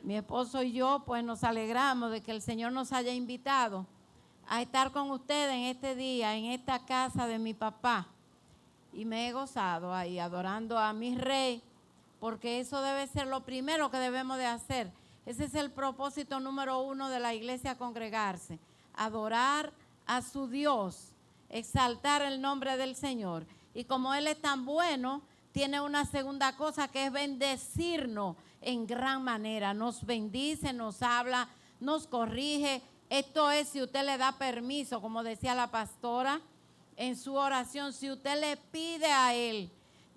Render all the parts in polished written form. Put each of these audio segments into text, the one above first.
Mi esposo y yo pues nos alegramos de que el Señor nos haya invitado a estar con ustedes en este día, en esta casa de mi papá. Y me he gozado ahí adorando a mi Rey, porque eso debe ser lo primero que debemos de hacer. Ese es el propósito número 1 de la iglesia, congregarse, adorar a su Dios, exaltar el nombre del Señor. Y como Él es tan bueno, tiene una segunda cosa que es bendecirnos en gran manera. Nos bendice, nos habla, nos corrige. Esto es si usted le da permiso, como decía la pastora en su oración, si usted le pide a Él.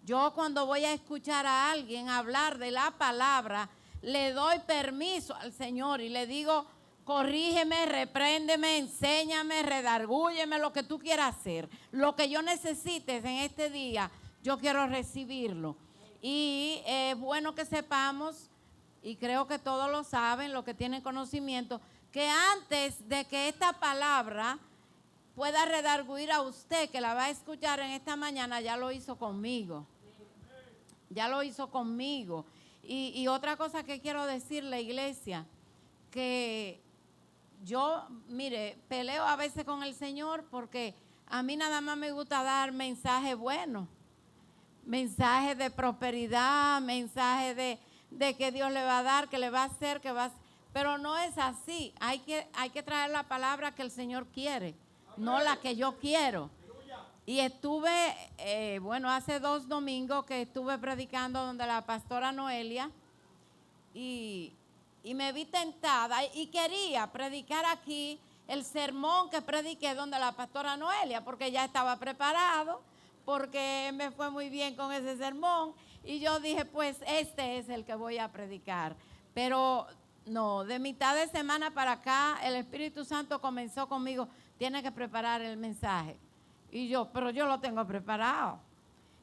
Yo cuando voy a escuchar a alguien hablar de la palabra, le doy permiso al Señor y le digo, corrígeme, repréndeme, enséñame, redargúyeme, lo que tú quieras hacer. Lo que yo necesites en este día, yo quiero recibirlo. Y es bueno que sepamos, y creo que todos lo saben, los que tienen conocimiento, que antes de que esta palabra pueda redarguir a usted, que la va a escuchar en esta mañana, ya lo hizo conmigo. Ya lo hizo conmigo. Y otra cosa que quiero decirle, iglesia, que yo, mire, peleo a veces con el Señor porque a mí nada más me gusta dar mensajes buenos, mensajes de prosperidad, mensajes de que Dios le va a dar, que le va a hacer, que va a... Pero no es así. Hay que traer la palabra que el Señor quiere, no la que yo quiero. Y estuve, hace 2 domingos que estuve predicando donde la pastora Noelia y me vi tentada y quería predicar aquí el sermón que prediqué donde la pastora Noelia, porque ya estaba preparado, porque me fue muy bien con ese sermón y yo dije, pues este es el que voy a predicar. Pero no, de mitad de semana para acá el Espíritu Santo comenzó conmigo, tiene que preparar el mensaje. Y yo, pero yo lo tengo preparado.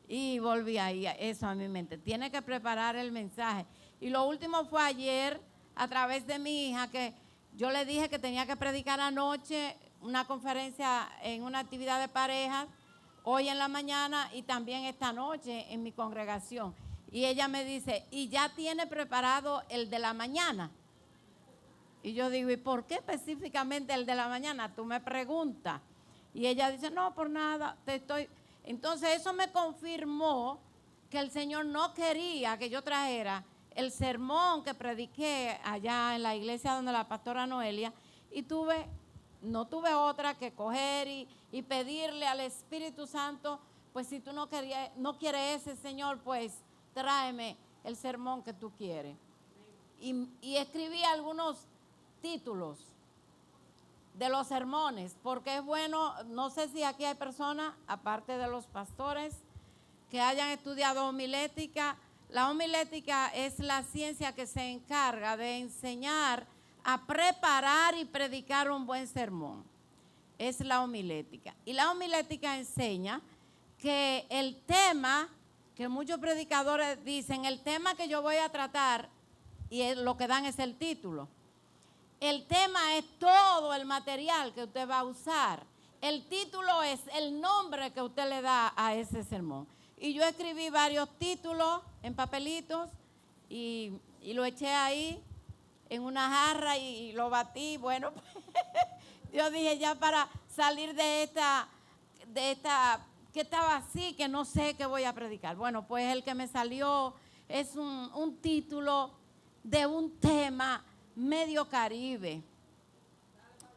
Y volví ahí, eso a mi mente. Tiene que preparar el mensaje. Y lo último fue ayer, a través de mi hija, que yo le dije que tenía que predicar anoche una conferencia en una actividad de parejas, hoy en la mañana y también esta noche en mi congregación. Y ella me dice, ¿y ya tiene preparado el de la mañana? Y yo digo, ¿y por qué específicamente el de la mañana? Tú me preguntas. Y ella dice, no, por nada, Entonces eso me confirmó que el Señor no quería que yo trajera el sermón que prediqué allá en la iglesia donde la pastora Noelia, y no tuve otra que coger y pedirle al Espíritu Santo, pues si tú no quieres ese, Señor, pues tráeme el sermón que tú quieres. Y escribí algunos títulos de los sermones, porque es bueno, no sé si aquí hay personas, aparte de los pastores, que hayan estudiado homilética. La homilética es la ciencia que se encarga de enseñar a preparar y predicar un buen sermón. Es la homilética. Y la homilética enseña que el tema, que muchos predicadores dicen, el tema que yo voy a tratar, y lo que dan es el título. El tema es todo el material que usted va a usar. El título es el nombre que usted le da a ese sermón. Y yo escribí varios títulos en papelitos y lo eché ahí en una jarra y lo batí. Bueno, yo dije ya para salir de esta que estaba así, que no sé qué voy a predicar. Bueno, pues el que me salió es un título de un tema medio caribe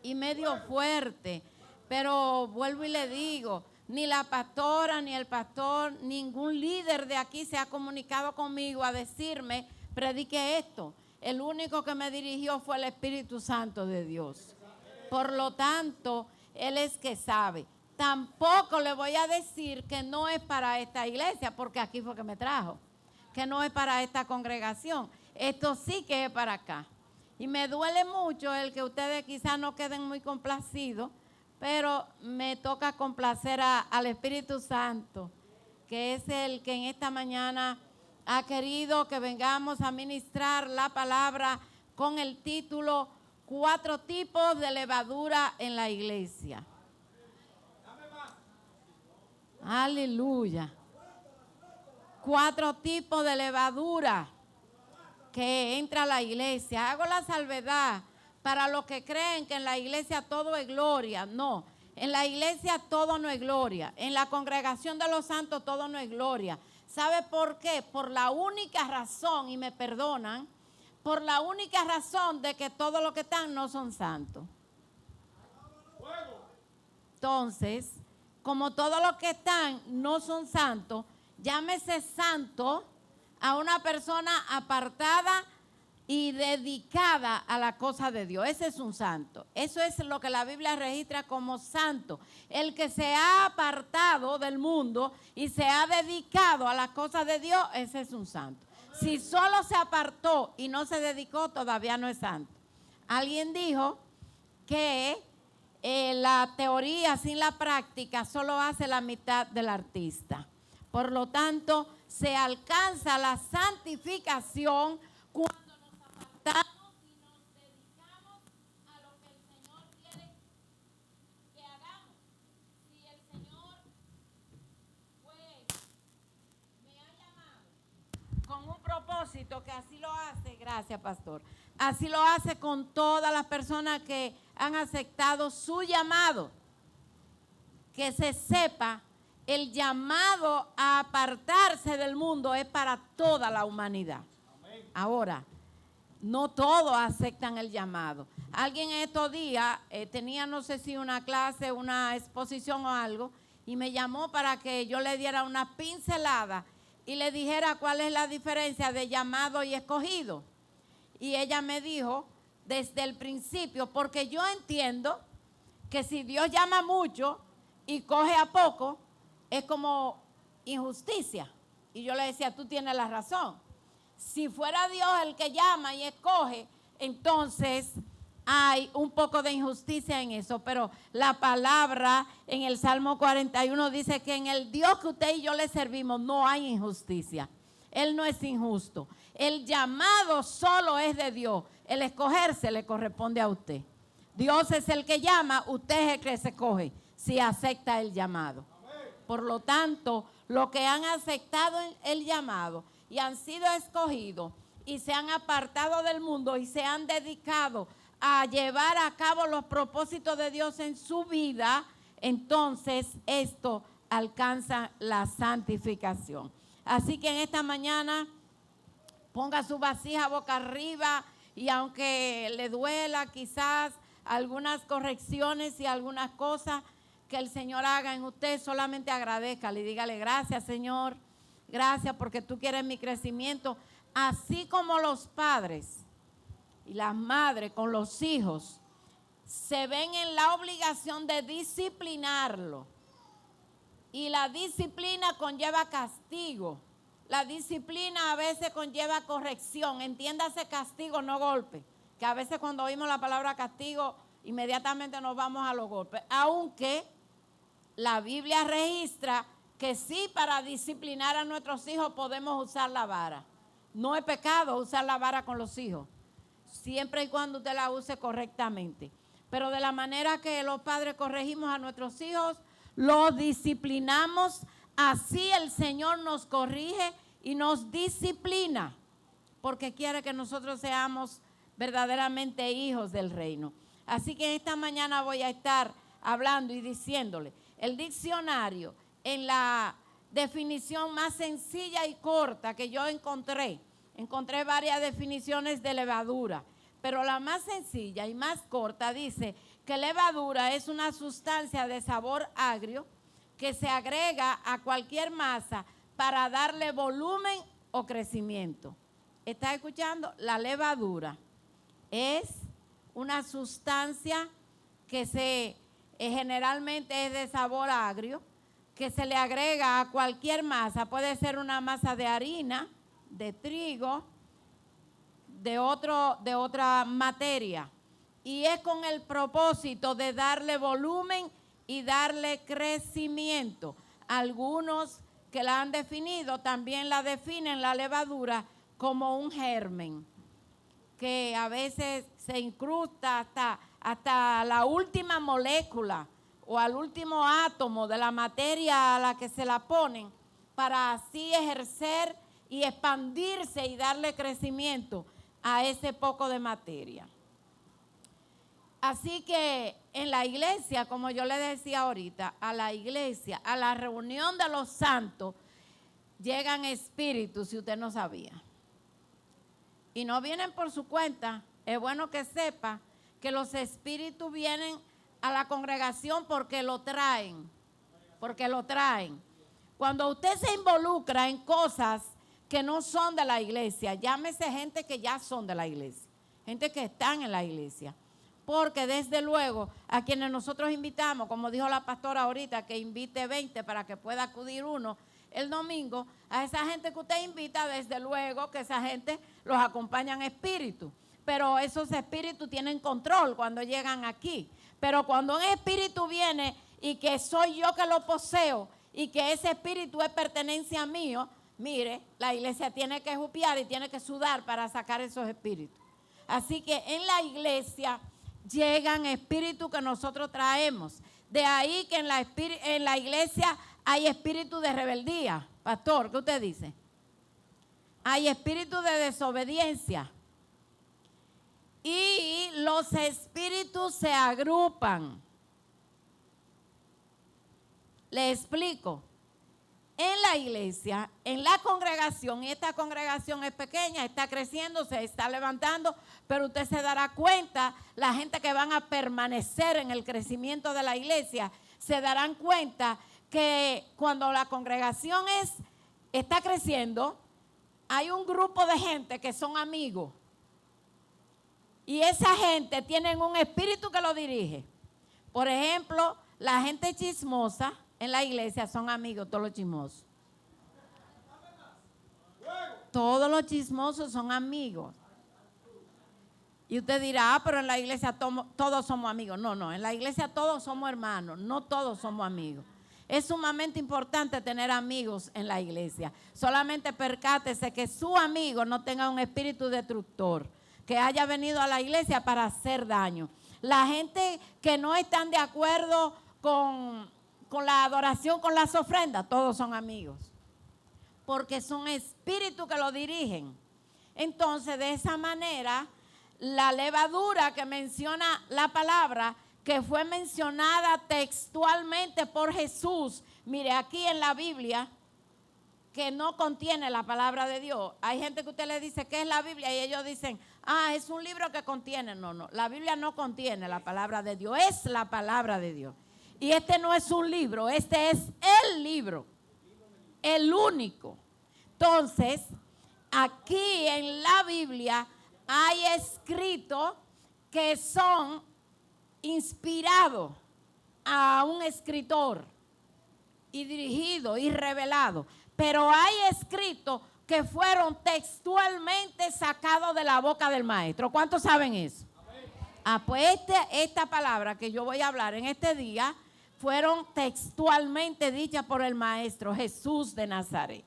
y medio fuerte, pero vuelvo y le digo, ni la pastora, ni el pastor, ningún líder de aquí se ha comunicado conmigo a decirme, predique esto. El único que me dirigió fue el Espíritu Santo de Dios. Por lo tanto, Él es que sabe. Tampoco le voy a decir que no es para esta iglesia, porque aquí fue que me trajo, que no es para esta congregación. Esto sí que es para acá. Y me duele mucho el que ustedes quizás no queden muy complacidos, pero me toca complacer al Espíritu Santo, que es el que en esta mañana ha querido que vengamos a ministrar la palabra con el título 4 tipos de levadura en la iglesia. Aleluya. 4 tipos de levadura. que entra a la iglesia. Hago la salvedad para los que creen que en la iglesia todo es gloria. No, en la iglesia todo no es gloria. En la congregación de los santos todo no es gloria. ¿Sabe por qué? Por la única razón, y me perdonan, por la única razón de que todos los que están no son santos. Entonces, como todos los que están no son santos, llámese santo a una persona apartada y dedicada a la cosa de Dios. Ese es un santo. Eso es lo que la Biblia registra como santo. El que se ha apartado del mundo y se ha dedicado a las cosas de Dios, ese es un santo. Si solo se apartó y no se dedicó, todavía no es santo. Alguien dijo que la teoría sin la práctica solo hace la mitad del artista. Por lo tanto, se alcanza la santificación cuando nos apartamos y nos dedicamos a lo que el Señor quiere que hagamos. Si el Señor me ha llamado con un propósito, que así lo hace, gracias pastor, así lo hace con todas las personas que han aceptado su llamado, que se sepa, el llamado a apartarse del mundo es para toda la humanidad. Amén. Ahora, no todos aceptan el llamado. Alguien en estos días tenía, no sé si una clase, una exposición o algo, y me llamó para que yo le diera una pincelada y le dijera cuál es la diferencia de llamado y escogido. Y ella me dijo desde el principio, porque yo entiendo que si Dios llama mucho y coge a poco, es como injusticia. Y yo le decía, tú tienes la razón. Si fuera Dios el que llama y escoge, entonces hay un poco de injusticia en eso. Pero la palabra en el Salmo 41 dice que en el Dios que usted y yo le servimos no hay injusticia. Él no es injusto. El llamado solo es de Dios. El escogerse le corresponde a usted. Dios es el que llama, usted es el que se escoge si acepta el llamado. Por lo tanto, los que han aceptado el llamado y han sido escogidos y se han apartado del mundo y se han dedicado a llevar a cabo los propósitos de Dios en su vida, entonces esto alcanza la santificación. Así que en esta mañana ponga su vasija boca arriba y aunque le duela quizás algunas correcciones y algunas cosas que el Señor haga en usted, solamente agradézcale y dígale gracias Señor, gracias porque tú quieres mi crecimiento, así como los padres y las madres con los hijos se ven en la obligación de disciplinarlo. Y la disciplina conlleva castigo. La disciplina a veces conlleva corrección. Entiéndase castigo, no golpe. Que a veces cuando oímos la palabra castigo, inmediatamente nos vamos a los golpes. Aunque la Biblia registra que sí, para disciplinar a nuestros hijos podemos usar la vara. No es pecado usar la vara con los hijos, siempre y cuando usted la use correctamente. Pero de la manera que los padres corregimos a nuestros hijos, los disciplinamos, así el Señor nos corrige y nos disciplina, porque quiere que nosotros seamos verdaderamente hijos del reino. Así que esta mañana voy a estar hablando y diciéndole, el diccionario en la definición más sencilla y corta que yo encontré varias definiciones de levadura, pero la más sencilla y más corta dice que levadura es una sustancia de sabor agrio que se agrega a cualquier masa para darle volumen o crecimiento. ¿Está escuchando? La levadura es una sustancia que generalmente es de sabor agrio, que se le agrega a cualquier masa. Puede ser una masa de harina, de trigo, de otra materia. Y es con el propósito de darle volumen y darle crecimiento. Algunos que la han definido también la definen la levadura como un germen, que a veces se incrusta hasta la última molécula o al último átomo de la materia a la que se la ponen, para así ejercer y expandirse y darle crecimiento a ese poco de materia. Así que en la iglesia, como yo le decía ahorita, a la iglesia, a la reunión de los santos, llegan espíritus, si usted no sabía. Y no vienen por su cuenta. Es bueno que sepa que los espíritus vienen a la congregación porque lo traen. Porque lo traen. Cuando usted se involucra en cosas que no son de la iglesia, llámese gente que ya son de la iglesia, gente que están en la iglesia. Porque desde luego a quienes nosotros invitamos, como dijo la pastora ahorita, que invite 20 para que pueda acudir uno el domingo, a esa gente que usted invita, desde luego que esa gente los acompaña en espíritu. Pero esos espíritus tienen control cuando llegan aquí. Pero cuando un espíritu viene y que soy yo que lo poseo y que ese espíritu es pertenencia mío, mire, la iglesia tiene que jupiar y tiene que sudar para sacar esos espíritus. Así que en la iglesia llegan espíritus que nosotros traemos. De ahí que en la iglesia hay espíritu de rebeldía. Pastor, ¿qué usted dice? Hay espíritu de desobediencia. Y los espíritus se agrupan. Le explico. En la iglesia, en la congregación, y esta congregación es pequeña, está creciendo, se está levantando, pero usted se dará cuenta, la gente que van a permanecer en el crecimiento de la iglesia, se darán cuenta que cuando la congregación está creciendo, hay un grupo de gente que son amigos. Y esa gente tiene un espíritu que lo dirige. Por ejemplo, la gente chismosa en la iglesia son amigos, todos los chismosos. Todos los chismosos son amigos. Y usted dirá, pero en la iglesia todos somos amigos. No, en la iglesia todos somos hermanos, no todos somos amigos. Es sumamente importante tener amigos en la iglesia. Solamente percátese que su amigo no tenga un espíritu destructor, que haya venido a la iglesia para hacer daño. La gente que no están de acuerdo con la adoración, con las ofrendas, todos son amigos. Porque son espíritus que lo dirigen. Entonces, de esa manera, la levadura que menciona la palabra, que fue mencionada textualmente por Jesús, mire, aquí en la Biblia, que no contiene la palabra de Dios. Hay gente que usted le dice, ¿qué es la Biblia? Y ellos dicen, es un libro que contiene. No, la Biblia no contiene la palabra de Dios, es la palabra de Dios. Y este no es un libro, este es el libro, el único. Entonces, aquí en la Biblia hay escritos que son inspirados a un escritor y dirigidos y revelados. Pero hay escritos que fueron textualmente sacados de la boca del maestro. ¿Cuántos saben eso? Pues esta palabra que yo voy a hablar en este día fueron textualmente dichas por el maestro Jesús de Nazaret.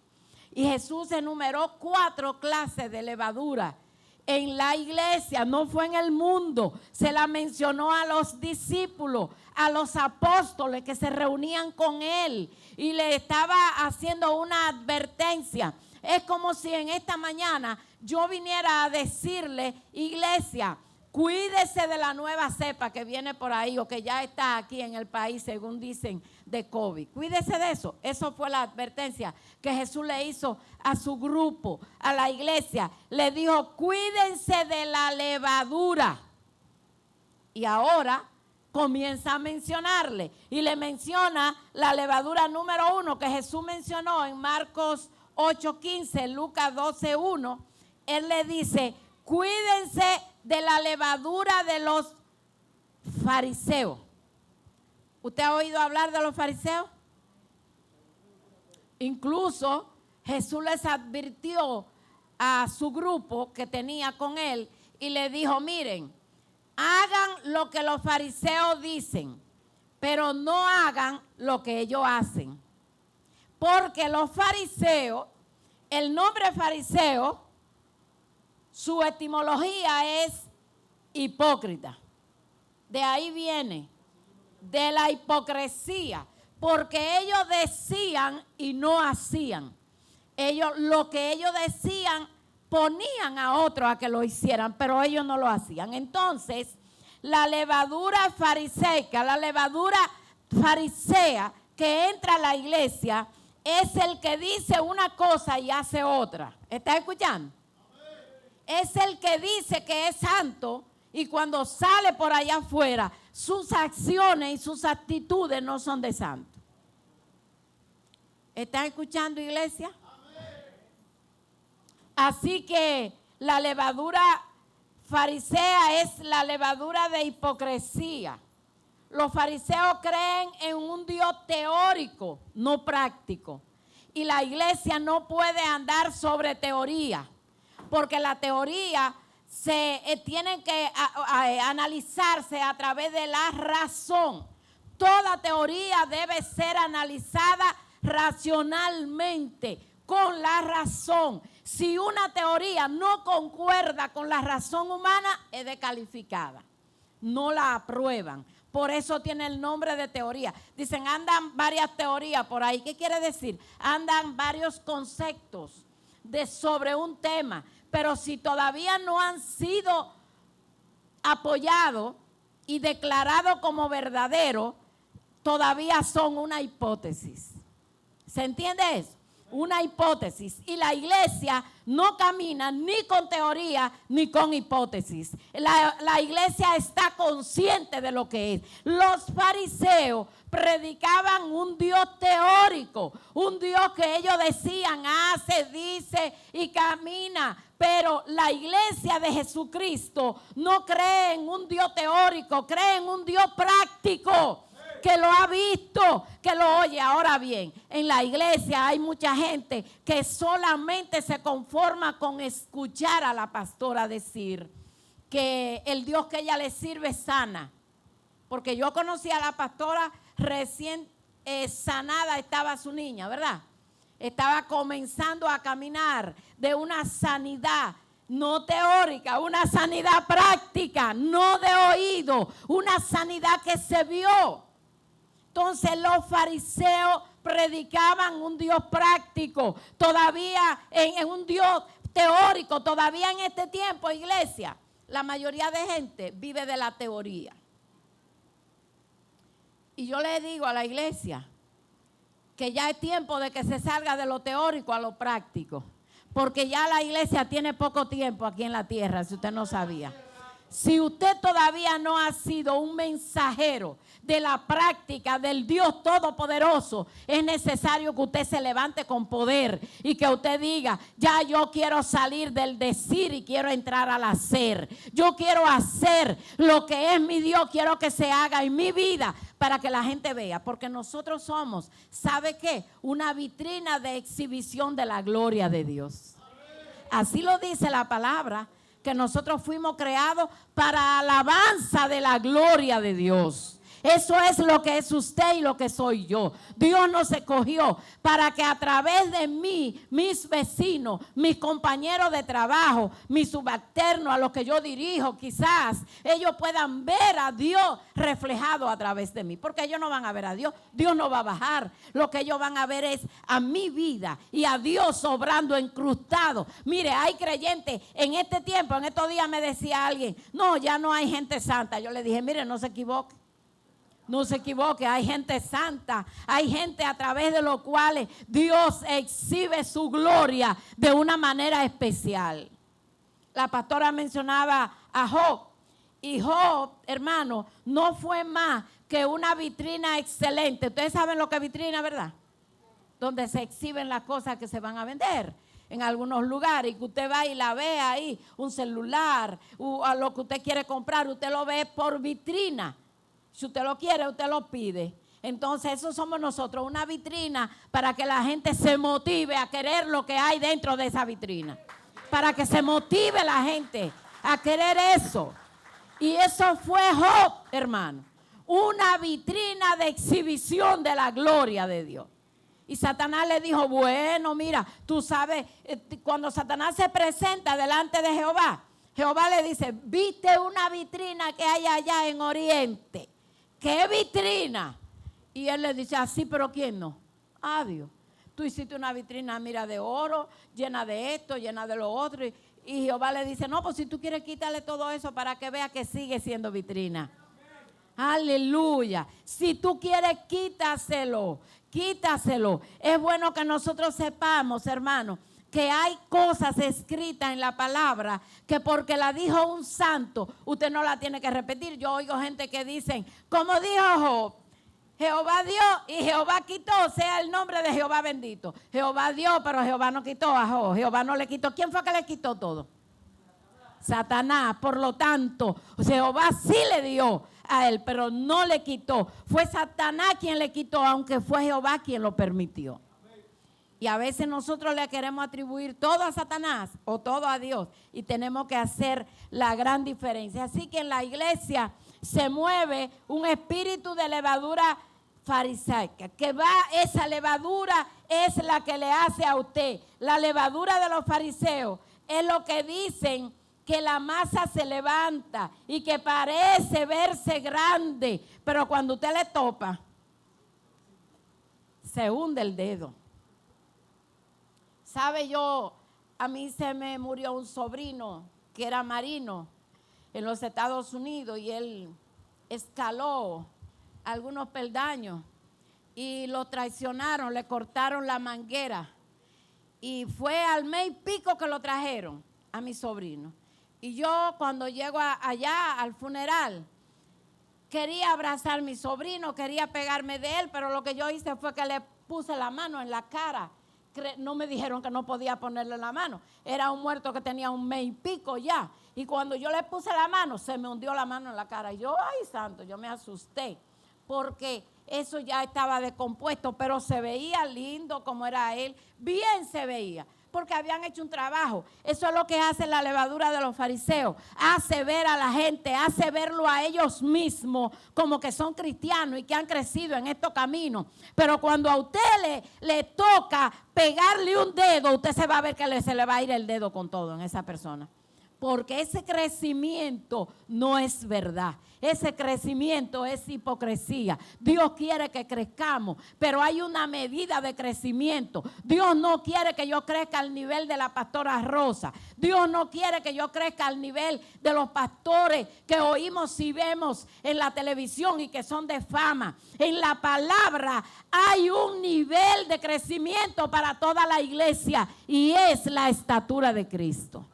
Y Jesús enumeró 4 clases de levadura en la iglesia, no fue en el mundo. Se la mencionó a los discípulos, a los apóstoles que se reunían con él y le estaba haciendo una advertencia. Es como si en esta mañana yo viniera a decirle, iglesia, cuídese de la nueva cepa que viene por ahí o que ya está aquí en el país, según dicen, de COVID. Cuídese de eso. Eso fue la advertencia que Jesús le hizo a su grupo, a la iglesia. Le dijo, cuídense de la levadura. Y ahora comienza a mencionarle. Y le menciona la levadura número 1 que Jesús mencionó en Marcos 8:15, Lucas 12:1. Él le dice, cuídense de la levadura de los fariseos. ¿Usted ha oído hablar de los fariseos? Incluso Jesús les advirtió a su grupo que tenía con él y le dijo, miren, hagan lo que los fariseos dicen, pero no hagan lo que ellos hacen. Porque los fariseos, el nombre fariseo, su etimología es hipócrita. De ahí viene, de la hipocresía, porque ellos decían y no hacían. lo que ellos decían, ponían a otros a que lo hicieran, pero ellos no lo hacían. Entonces, la levadura fariseica, la levadura farisea que entra a la iglesia, es el que dice una cosa y hace otra. ¿Está escuchando? Es el que dice que es santo y cuando sale por allá afuera, sus acciones y sus actitudes no son de santo. ¿Están escuchando, iglesia? Así que la levadura farisea es la levadura de hipocresía. Los fariseos creen en un Dios teórico, no práctico. Y la iglesia no puede andar sobre teoría, porque la teoría tiene que analizarse a través de la razón. Toda teoría debe ser analizada racionalmente, con la razón. Si una teoría no concuerda con la razón humana, es descalificada. No la aprueban. Por eso tiene el nombre de teoría. Dicen, andan varias teorías por ahí. ¿Qué quiere decir? Andan varios conceptos sobre un tema. Pero si todavía no han sido apoyados y declarados como verdaderos, todavía son una hipótesis. ¿Se entiende eso? Una hipótesis. Y la iglesia no camina ni con teoría ni con hipótesis. La iglesia está consciente de lo que es. Los fariseos predicaban un Dios teórico, un Dios que ellos decían hace, dice y camina. Pero la iglesia de Jesucristo no cree en un Dios teórico, cree en un Dios práctico, que lo ha visto, que lo oye. Ahora bien, en la iglesia hay mucha gente que solamente se conforma con escuchar a la pastora decir que el Dios que ella le sirve sana. Porque yo conocí a la pastora recién sanada, estaba su niña, ¿verdad? Estaba comenzando a caminar de una sanidad no teórica, una sanidad práctica, no de oído, una sanidad que se vio. Entonces los fariseos predicaban un Dios práctico, todavía en un Dios teórico, todavía en este tiempo, iglesia, la mayoría de gente vive de la teoría. Y yo le digo a la iglesia que ya es tiempo de que se salga de lo teórico a lo práctico, porque ya la iglesia tiene poco tiempo aquí en la tierra, si usted no sabía. Si usted todavía no ha sido un mensajero de la práctica del Dios Todopoderoso, es necesario que usted se levante con poder y que usted diga, ya yo quiero salir del decir y quiero entrar al hacer. Yo quiero hacer lo que es mi Dios, quiero que se haga en mi vida para que la gente vea, porque nosotros somos, ¿sabe qué? Una vitrina de exhibición de la gloria de Dios. Así lo dice la palabra, que nosotros fuimos creados para alabanza de la gloria de Dios. Eso es lo que es usted y lo que soy yo. Dios nos escogió para que a través de mí, mis vecinos, mis compañeros de trabajo, mis subalternos, a los que yo dirijo, quizás ellos puedan ver a Dios reflejado a través de mí. Porque ellos no van a ver a Dios. Dios no va a bajar. Lo que ellos van a ver es a mi vida y a Dios obrando incrustado. Mire, hay creyentes en este tiempo, en estos días me decía alguien, no, ya no hay gente santa. Yo le dije, mire, no se equivoque. No se equivoque, hay gente santa, hay gente a través de los cuales Dios exhibe su gloria de una manera especial. La pastora mencionaba a Job, y Job, hermano, no fue más que una vitrina excelente. Ustedes saben lo que es vitrina, ¿verdad? Donde se exhiben las cosas que se van a vender en algunos lugares, y que usted va y la ve ahí, un celular, o a lo que usted quiere comprar, usted lo ve por vitrina. Si usted lo quiere, usted lo pide. Entonces eso somos nosotros, una vitrina para que la gente se motive a querer lo que hay dentro de esa vitrina. Para que se motive la gente a querer eso. Y eso fue Job, hermano. Una vitrina de exhibición de la gloria de Dios. Y Satanás le dijo, bueno, mira, tú sabes, cuando Satanás se presenta delante de Jehová, Jehová le dice, ¿viste una vitrina que hay allá en Oriente? ¿Qué vitrina? Y él le dice, así, pero ¿quién no? Ah, Dios. Tú hiciste una vitrina, mira, de oro, llena de esto, llena de lo otro. Y Jehová le dice, no, pues si tú quieres quitarle todo eso para que vea que sigue siendo vitrina. Aleluya. Si tú quieres, quítaselo. Es bueno que nosotros sepamos, hermano, que hay cosas escritas en la palabra que porque la dijo un santo, usted no la tiene que repetir. Yo oigo gente que dicen, como dijo Job, Jehová dio y Jehová quitó, sea el nombre de Jehová bendito. Jehová dio, pero Jehová no quitó a Job. Jehová no le quitó. ¿Quién fue que le quitó todo? Satanás. Por lo tanto, Jehová sí le dio a él, pero no le quitó. Fue Satanás quien le quitó, aunque fue Jehová quien lo permitió. Y a veces nosotros le queremos atribuir todo a Satanás o todo a Dios y tenemos que hacer la gran diferencia. Así que en la iglesia se mueve un espíritu de levadura farisaica, que esa levadura es la que le hace a usted. La levadura de los fariseos es lo que dicen, que la masa se levanta y que parece verse grande, pero cuando usted le topa, se hunde el dedo. ¿Sabe? A mí se me murió un sobrino que era marino en los Estados Unidos y él escaló algunos peldaños y lo traicionaron, le cortaron la manguera y fue al mes y pico que lo trajeron a mi sobrino. Y yo cuando llego allá al funeral quería abrazar a mi sobrino, quería pegarme de él, pero lo que yo hice fue que le puse la mano en la cara. No me dijeron que no podía ponerle la mano. Era un muerto que tenía un mes y pico ya. Y cuando yo le puse la mano, se me hundió la mano en la cara. Y yo, ay santo, yo me asusté. Porque eso ya estaba descompuesto, pero se veía lindo como era él. Bien se veía, porque habían hecho un trabajo. Eso es lo que hace la levadura de los fariseos. Hace ver a la gente, hace verlo a ellos mismos como que son cristianos y que han crecido en estos caminos. Pero cuando a usted le toca pegarle un dedo, usted se va a ver que se le va a ir el dedo con todo en esa persona. Porque ese crecimiento no es verdad. Ese crecimiento es hipocresía. Dios quiere que crezcamos, pero hay una medida de crecimiento. Dios no quiere que yo crezca al nivel de la pastora Rosa. Dios no quiere que yo crezca al nivel de los pastores que oímos y vemos en la televisión y que son de fama. En la palabra hay un nivel de crecimiento para toda la iglesia y es la estatura de Cristo.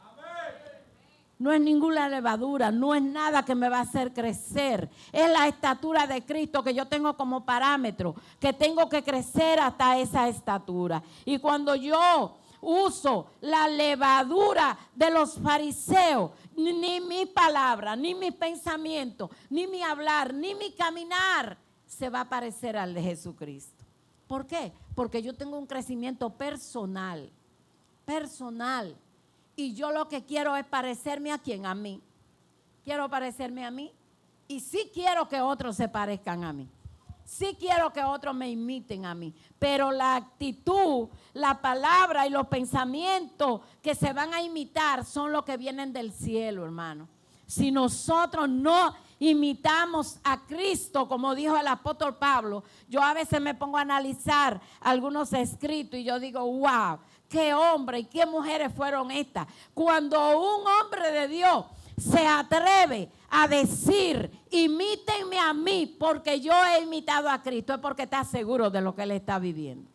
No es ninguna levadura, no es nada que me va a hacer crecer. Es la estatura de Cristo que yo tengo como parámetro, que tengo que crecer hasta esa estatura. Y cuando yo uso la levadura de los fariseos, ni mi palabra, ni mi pensamiento, ni mi hablar, ni mi caminar se va a parecer al de Jesucristo. ¿Por qué? Porque yo tengo un crecimiento personal. Y yo lo que quiero es parecerme a quién, a mí. Quiero parecerme a mí. Y sí quiero que otros se parezcan a mí. Sí quiero que otros me imiten a mí. Pero la actitud, la palabra y los pensamientos que se van a imitar son los que vienen del cielo, hermano. Si nosotros no imitamos a Cristo, como dijo el apóstol Pablo, yo a veces me pongo a analizar algunos escritos y yo digo, wow, qué hombre y qué mujeres fueron estas. Cuando un hombre de Dios se atreve a decir, imítenme a mí porque yo he imitado a Cristo, es porque está seguro de lo que él está viviendo.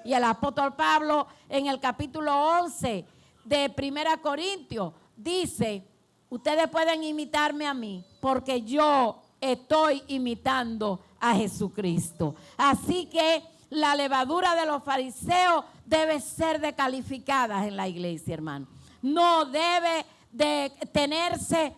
Y el apóstol Pablo en el capítulo 11 de 1 Corintios dice, ustedes pueden imitarme a mí porque yo estoy imitando a Jesucristo. Así que la levadura de los fariseos debe ser descalificada en la iglesia, hermano. No debe de tenerse,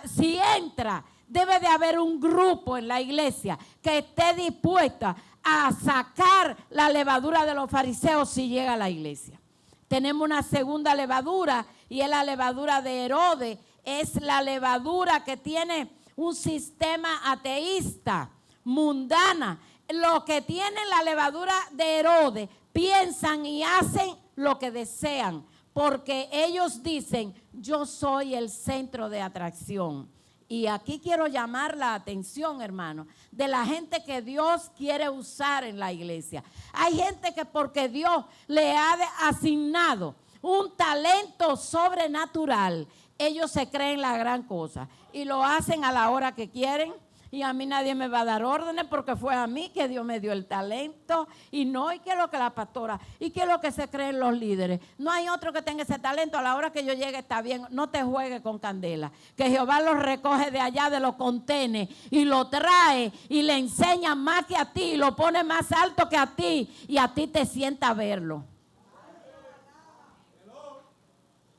si entra, debe de haber un grupo en la iglesia que esté dispuesta a sacar la levadura de los fariseos si llega a la iglesia. Tenemos una segunda levadura y es la levadura de Herodes. Es la levadura que tiene un sistema ateísta, mundana. Lo que tiene la levadura de Herodes, piensan y hacen lo que desean, porque ellos dicen, yo soy el centro de atracción. Y aquí quiero llamar la atención, hermano, de la gente que Dios quiere usar en la iglesia. Hay gente que porque Dios le ha asignado un talento sobrenatural, ellos se creen la gran cosa y lo hacen a la hora que quieren. Y a mí nadie me va a dar órdenes porque fue a mí que Dios me dio el talento. Y no, y que es lo que la pastora, y que es lo que se creen los líderes. No hay otro que tenga ese talento. A la hora que yo llegue está bien. No te juegues con candela. Que Jehová los recoge de allá de los contenes y lo trae y le enseña más que a ti. Y lo pone más alto que a ti. Y a ti te sienta a verlo.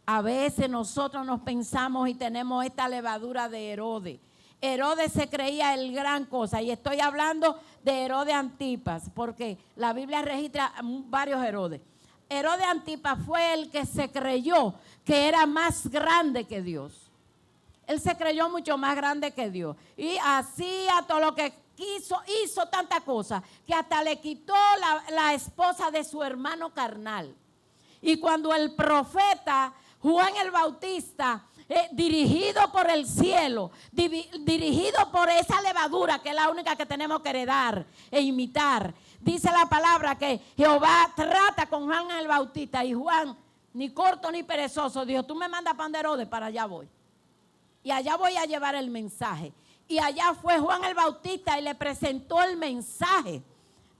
A veces nosotros nos pensamos y tenemos esta levadura de Herodes. Herodes se creía el gran cosa, y estoy hablando de Herodes Antipas, porque la Biblia registra varios Herodes. Herodes Antipas fue el que se creyó que era más grande que Dios. Él se creyó mucho más grande que Dios y hacía todo lo que quiso, hizo tanta cosa que hasta le quitó la esposa de su hermano carnal. Y cuando el profeta Juan el Bautista, dirigido por el cielo, dirigido por esa levadura que es la única que tenemos que heredar e imitar, dice la palabra que Jehová trata con Juan el Bautista, y Juan, ni corto ni perezoso, dijo: tú me mandas pan de Herodes, para allá voy. Y allá voy a llevar el mensaje. Y allá fue Juan el Bautista y le presentó el mensaje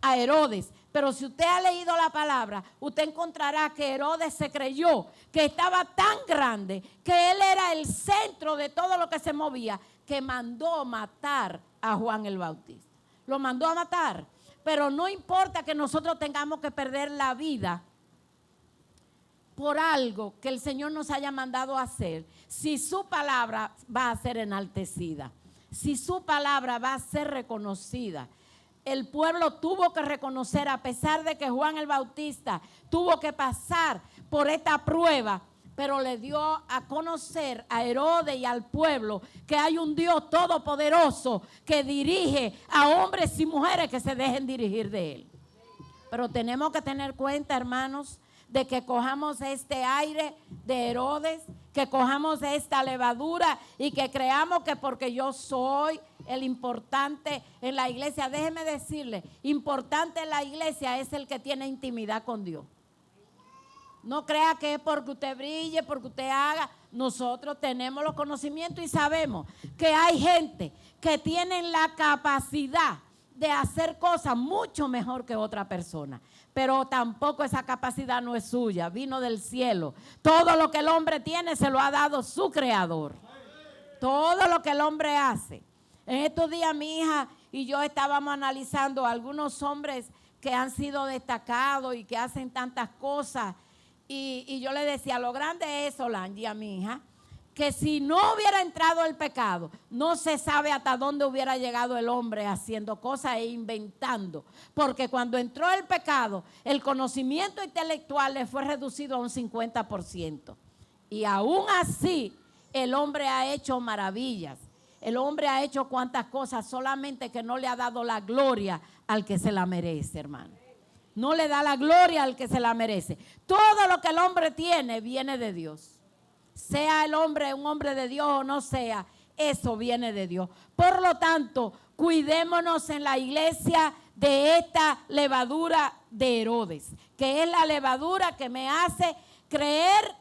a Herodes. Pero si usted ha leído la palabra, usted encontrará que Herodes se creyó que estaba tan grande, que él era el centro de todo lo que se movía, que mandó matar a Juan el Bautista. Lo mandó a matar. Pero no importa que nosotros tengamos que perder la vida por algo que el Señor nos haya mandado a hacer, si su palabra va a ser enaltecida, si su palabra va a ser reconocida. El pueblo tuvo que reconocer, a pesar de que Juan el Bautista tuvo que pasar por esta prueba, pero le dio a conocer a Herodes y al pueblo que hay un Dios todopoderoso que dirige a hombres y mujeres que se dejen dirigir de él. Pero tenemos que tener cuenta, hermanos, de que cojamos este aire de Herodes, que cojamos esta levadura y que creamos que porque yo soy el importante en la iglesia. Déjeme decirle, importante en la iglesia es el que tiene intimidad con Dios. No crea que es porque usted brille, porque usted haga. Nosotros tenemos los conocimientos y sabemos que hay gente que tienen la capacidad de hacer cosas mucho mejor que otra persona. Pero tampoco esa capacidad no es suya, vino del cielo. Todo lo que el hombre tiene se lo ha dado su creador. Todo lo que el hombre hace. En estos días mi hija y yo estábamos analizando algunos hombres que han sido destacados y que hacen tantas cosas. Y yo le decía, lo grande es, Solange, a mi hija, que si no hubiera entrado el pecado, no se sabe hasta dónde hubiera llegado el hombre haciendo cosas e inventando. Porque cuando entró el pecado, el conocimiento intelectual le fue reducido a un 50%. Y aún así, el hombre ha hecho maravillas. El hombre ha hecho cuantas cosas, solamente que no le ha dado la gloria al que se la merece, hermano. No le da la gloria al que se la merece. Todo lo que el hombre tiene viene de Dios. Sea el hombre un hombre de Dios o no sea, eso viene de Dios. Por lo tanto, cuidémonos en la iglesia de esta levadura de Herodes, que es la levadura que me hace creer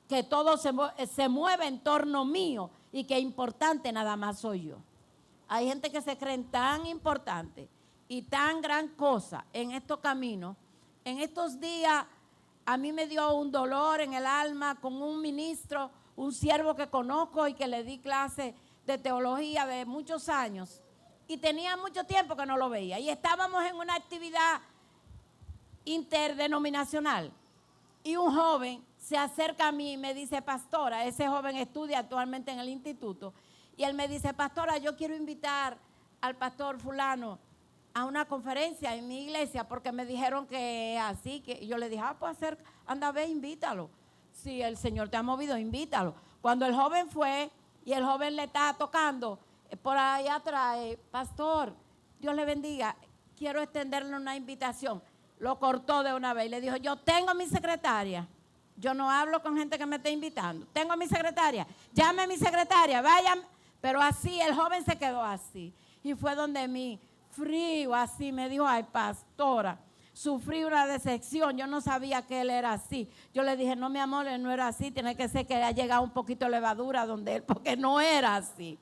que todo se mueve en torno mío y que importante nada más soy yo. Hay gente que se creen tan importante y tan gran cosa en estos caminos. En estos días a mí me dio un dolor en el alma con un ministro, un siervo que conozco y que le di clase de teología de muchos años. Y tenía mucho tiempo que no lo veía. Y estábamos en una actividad interdenominacional. Y un joven se acerca a mí y me dice: pastora, ese joven estudia actualmente en el instituto. Y él me dice: pastora, yo quiero invitar al pastor fulano a una conferencia en mi iglesia porque me dijeron que así, que yo le dije: pues anda, ve, invítalo. Si el Señor te ha movido, invítalo. Cuando el joven fue y el joven le estaba tocando por allá atrás: pastor, Dios le bendiga, quiero extenderle una invitación. Lo cortó de una vez y le dijo: yo tengo mi secretaria. Yo no hablo con gente que me esté invitando. Tengo mi secretaria. Llame a mi secretaria. Vaya Pero así, el joven se quedó así. Y fue donde mí, frío, así, me dijo, ay, pastora, sufrí una decepción, yo no sabía que él era así. Yo le dije, no, mi amor, él no era así, tiene que ser que haya llegado un poquito de levadura donde él, porque no era así.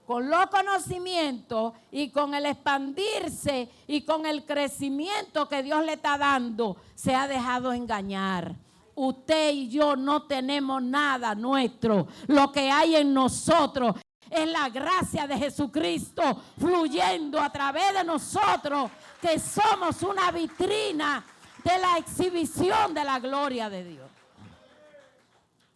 Con los conocimientos y con el expandirse y con el crecimiento que Dios le está dando, se ha dejado engañar. Usted y yo no tenemos nada nuestro. Lo que hay en nosotros es la gracia de Jesucristo fluyendo a través de nosotros, que somos una vitrina de la exhibición de la gloria de Dios.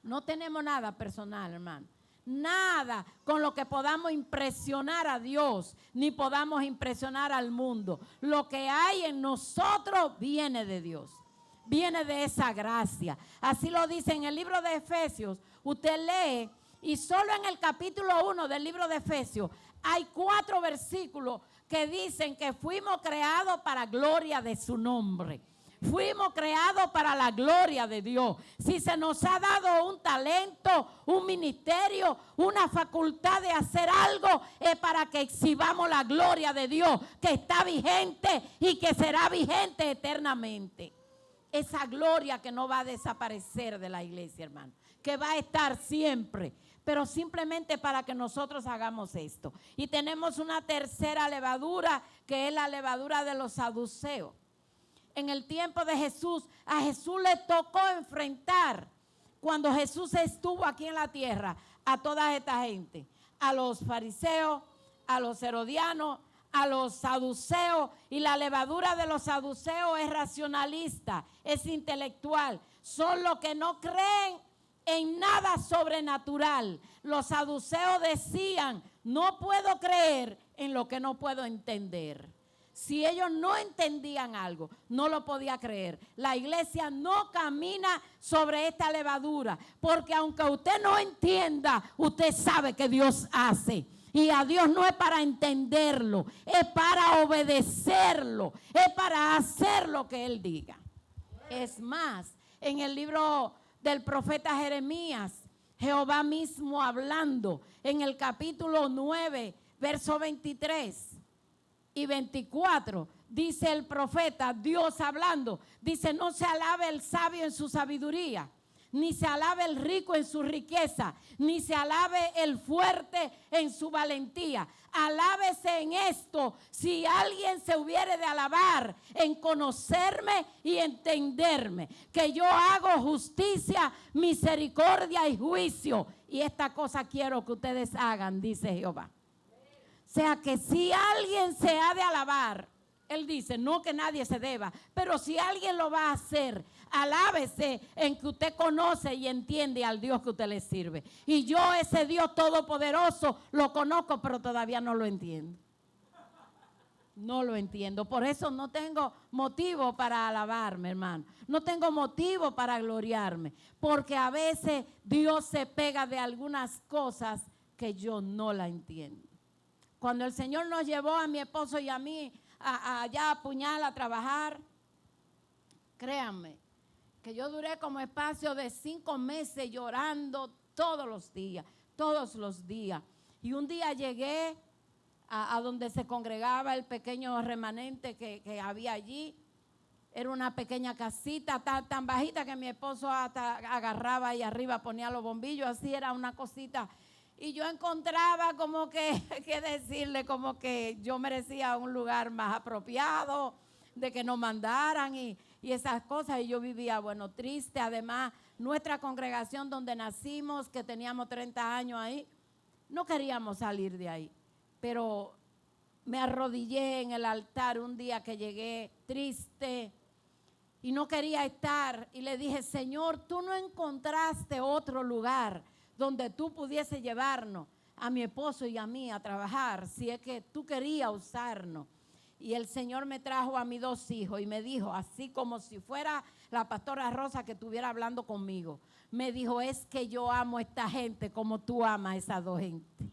No tenemos nada personal, hermano. Nada con lo que podamos impresionar a Dios, ni podamos impresionar al mundo. Lo que hay en nosotros viene de Dios. Viene de esa gracia. Así lo dice en el libro de Efesios. Usted lee y solo en el capítulo 1 del libro de Efesios hay 4 versículos que dicen que fuimos creados para gloria de su nombre. Fuimos creados para la gloria de Dios. Si se nos ha dado un talento, un ministerio, una facultad de hacer algo, es para que exhibamos la gloria de Dios, que está vigente y que será vigente eternamente. Esa gloria que no va a desaparecer de la iglesia, hermano, que va a estar siempre, pero simplemente para que nosotros hagamos esto. Y tenemos una tercera levadura, que es la levadura de los saduceos. En el tiempo de Jesús, a Jesús le tocó enfrentar, cuando Jesús estuvo aquí en la tierra, a toda esta gente, a los fariseos, a los herodianos, a los saduceos. Y la levadura de los saduceos es racionalista, es intelectual, son los que no creen en nada sobrenatural. Los saduceos decían, no puedo creer en lo que no puedo entender. Si ellos no entendían algo, no lo podía creer. La iglesia no camina sobre esta levadura, porque aunque usted no entienda, usted sabe que Dios hace. Y a Dios no es para entenderlo, es para obedecerlo, es para hacer lo que Él diga. Es más, en el libro del profeta Jeremías, Jehová mismo hablando, en el capítulo 9, verso 23 y 24, dice el profeta, Dios hablando, dice, no se alabe el sabio en su sabiduría, ni se alabe el rico en su riqueza, ni se alabe el fuerte en su valentía. Alábese en esto, si alguien se hubiere de alabar, en conocerme y entenderme, que yo hago justicia, misericordia y juicio. Y esta cosa quiero que ustedes hagan, dice Jehová. O sea que si alguien se ha de alabar, él dice, no que nadie se deba, pero si alguien lo va a hacer, alábese en que usted conoce y entiende al Dios que usted le sirve. Y yo ese Dios todopoderoso lo conozco, pero todavía no lo entiendo. No lo entiendo. Por eso no tengo motivo para alabarme, hermano. No tengo motivo para gloriarme, porque a veces Dios se pega de algunas cosas que yo no la entiendo. Cuando el Señor nos llevó a mi esposo y a mí allá a Puñal a trabajar, créanme, que yo duré como espacio de 5 meses llorando todos los días. Y un día llegué a donde se congregaba el pequeño remanente que había allí. Era una pequeña casita tan bajita que mi esposo hasta agarraba ahí arriba, ponía los bombillos, así era una cosita. Y yo encontraba como que decirle, como que yo merecía un lugar más apropiado, de que nos mandaran y esas cosas. Y yo vivía, bueno, triste. Además, nuestra congregación donde nacimos, que teníamos 30 años ahí, no queríamos salir de ahí. Pero me arrodillé en el altar un día que llegué triste y no quería estar. Y le dije, Señor, tú no encontraste otro lugar donde tú pudiese llevarnos a mi esposo y a mí a trabajar, si es que tú querías usarnos. Y el Señor me trajo a mis 2 hijos y me dijo, así como si fuera la pastora Rosa que estuviera hablando conmigo, me dijo, es que yo amo a esta gente como tú amas a esas 2 gentes.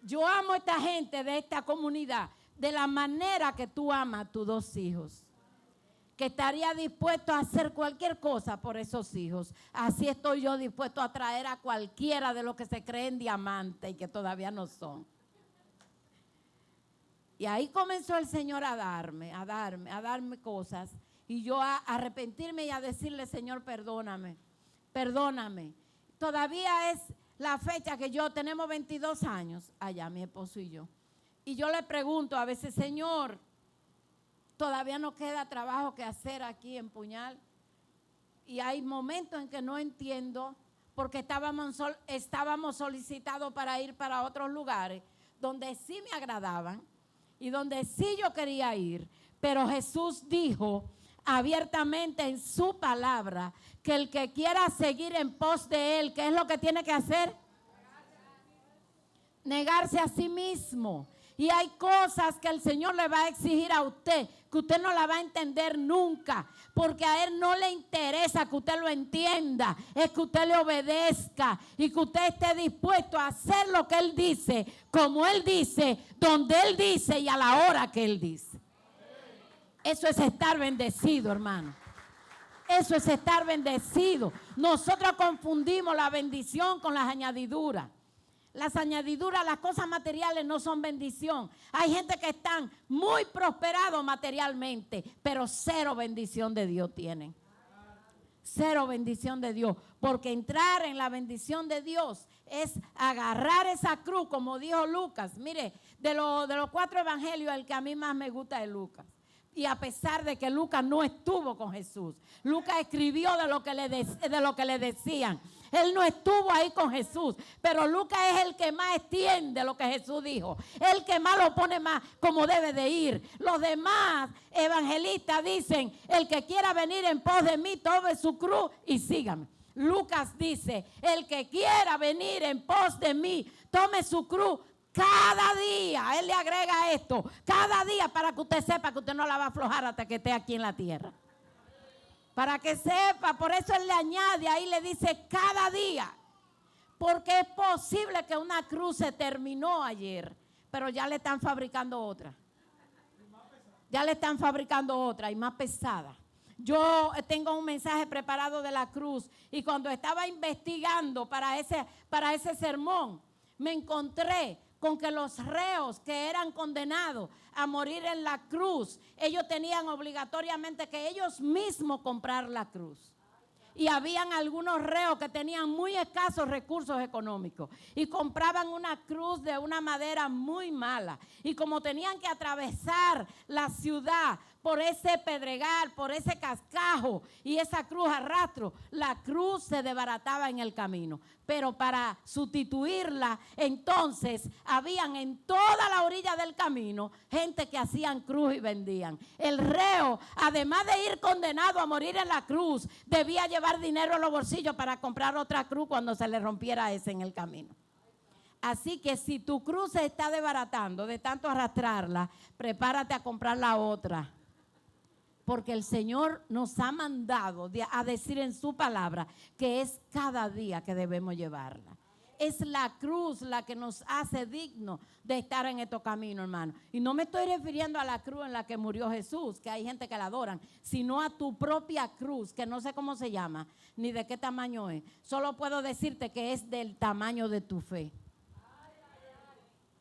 Yo amo a esta gente de esta comunidad de la manera que tú amas a tus 2 hijos. que estaría dispuesto a hacer cualquier cosa por esos hijos. Así estoy yo dispuesto a traer a cualquiera de los que se creen diamantes y que todavía no son. Y ahí comenzó el Señor a darme cosas. Y yo a arrepentirme y a decirle, Señor, perdóname. Todavía es la fecha que yo tenemos 22 años allá, mi esposo y yo. Y yo le pregunto a veces, Señor, todavía nos queda trabajo que hacer aquí en Puñal. Y hay momentos en que no entiendo porque estábamos solicitados para ir para otros lugares donde sí me agradaban y donde sí yo quería ir. Pero Jesús dijo abiertamente en su palabra que el que quiera seguir en pos de Él, ¿qué es lo que tiene que hacer? Negarse a sí mismo. Y hay cosas que el Señor le va a exigir a usted, que usted no la va a entender nunca, porque a Él no le interesa que usted lo entienda, es que usted le obedezca y que usted esté dispuesto a hacer lo que Él dice, como Él dice, donde Él dice y a la hora que Él dice. Eso es estar bendecido, hermano. Eso es estar bendecido. Nosotros confundimos la bendición con las añadiduras. Las añadiduras, las cosas materiales no son bendición. Hay gente que están muy prosperados materialmente, pero cero bendición de Dios tienen. Cero bendición de Dios. Porque entrar en la bendición de Dios es agarrar esa cruz, como dijo Lucas. Mire, de los 4 evangelios, el que a mí más me gusta es Lucas. Y a pesar de que Lucas no estuvo con Jesús, Lucas escribió de lo que le decían. Él no estuvo ahí con Jesús, pero Lucas es el que más extiende lo que Jesús dijo, el que más lo pone más como debe de ir. Los demás evangelistas dicen, el que quiera venir en pos de mí, tome su cruz y sígame. Lucas dice, el que quiera venir en pos de mí, tome su cruz cada día. Él le agrega esto, cada día, para que usted sepa que usted no la va a aflojar hasta que esté aquí en la tierra. Para que sepa, por eso Él le añade, ahí le dice cada día. Porque es posible que una cruz se terminó ayer, pero ya le están fabricando otra. Ya le están fabricando otra y más pesada. Yo tengo un mensaje preparado de la cruz y cuando estaba investigando para ese sermón, me encontré con que los reos que eran condenados a morir en la cruz, ellos tenían obligatoriamente que ellos mismos comprar la cruz. Y habían algunos reos que tenían muy escasos recursos económicos y compraban una cruz de una madera muy mala. Y como tenían que atravesar la ciudad por ese pedregal, por ese cascajo y esa cruz a rastro, la cruz se desbarataba en el camino. Pero para sustituirla, entonces, habían en toda la orilla del camino gente que hacían cruz y vendían. El reo, además de ir condenado a morir en la cruz, debía llevar dinero en los bolsillos para comprar otra cruz cuando se le rompiera esa en el camino. Así que si tu cruz se está desbaratando de tanto arrastrarla, prepárate a comprar la otra. Porque el Señor nos ha mandado a decir en su palabra que es cada día que debemos llevarla. Es la cruz la que nos hace dignos de estar en estos caminos, hermano. Y no me estoy refiriendo a la cruz en la que murió Jesús, que hay gente que la adoran, sino a tu propia cruz, que no sé cómo se llama, ni de qué tamaño es. Solo puedo decirte que es del tamaño de tu fe.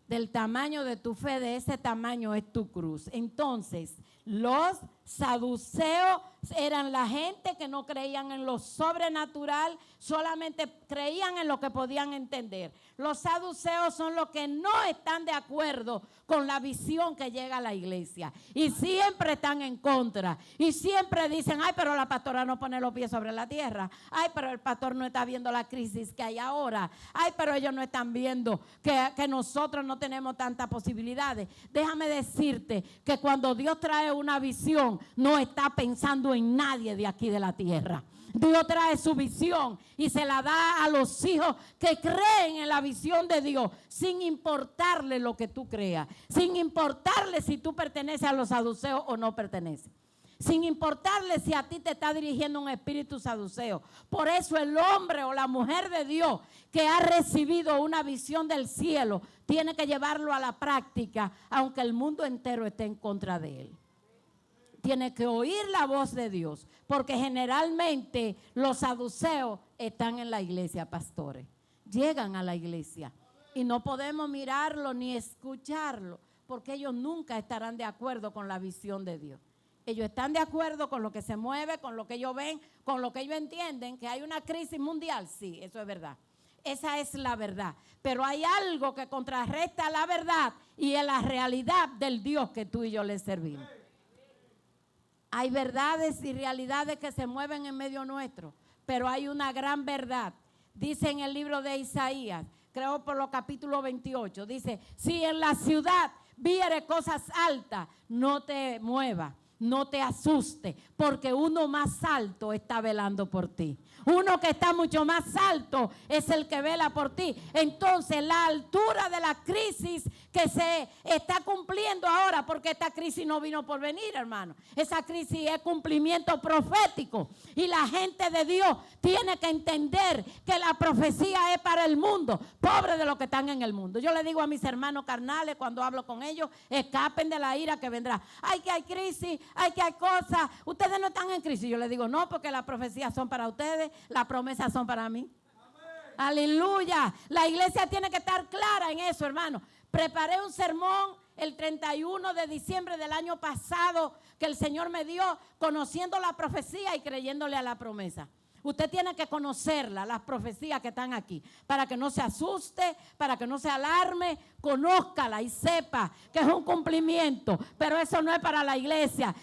Del tamaño de tu fe, de ese tamaño es tu cruz. Entonces, los saduceos eran la gente que no creían en lo sobrenatural, solamente creían en lo que podían entender. Los saduceos son los que no están de acuerdo con la visión que llega a la iglesia y siempre están en contra y siempre dicen, ay, pero la pastora no pone los pies sobre la tierra, ay, pero el pastor no está viendo la crisis que hay ahora, ay, pero ellos no están viendo que nosotros no tenemos tantas posibilidades. Déjame decirte que cuando Dios trae una visión, no está pensando en nadie de aquí de la tierra. Dios trae su visión y se la da a los hijos que creen en la visión de Dios, sin importarle lo que tú creas, sin importarle si tú perteneces a los saduceos o no perteneces, sin importarle si a ti te está dirigiendo un espíritu saduceo. Por eso el hombre o la mujer de Dios que ha recibido una visión del cielo tiene que llevarlo a la práctica, aunque el mundo entero esté en contra de él. tiene que oír la voz de Dios, porque generalmente los saduceos están en la iglesia, pastores. Llegan a la iglesia y no podemos mirarlo ni escucharlo, porque ellos nunca estarán de acuerdo con la visión de Dios. Ellos están de acuerdo con lo que se mueve, con lo que ellos ven, con lo que ellos entienden, que hay una crisis mundial. Sí, eso es verdad. Esa es la verdad. Pero hay algo que contrarresta la verdad y es la realidad del Dios que tú y yo le servimos. Hay verdades y realidades que se mueven en medio nuestro, pero hay una gran verdad. Dice en el libro de Isaías, creo por los capítulos 28, dice, si en la ciudad viere cosas altas, no te muevas. No te asustes, porque uno más alto está velando por ti. Uno que está mucho más alto es el que vela por ti. Entonces, la altura de la crisis que se está cumpliendo ahora, porque esta crisis no vino por venir, hermano. Esa crisis es cumplimiento profético. Y la gente de Dios tiene que entender que la profecía es para el mundo. Pobre de los que están en el mundo. Yo le digo a mis hermanos carnales cuando hablo con ellos, escapen de la ira que vendrá. Ay, que hay crisis. Ay, que hay cosas, ustedes no están en crisis. Yo les digo, no, porque las profecías son para ustedes, las promesas son para mí. Amén. Aleluya. La iglesia tiene que estar clara en eso, hermano. Preparé un sermón el 31 de diciembre del año pasado que el Señor me dio, conociendo la profecía y creyéndole a la promesa. Usted tiene que conocerla, las profecías que están aquí, para que no se asuste, para que no se alarme, conózcala y sepa que es un cumplimiento. Pero eso no es para la iglesia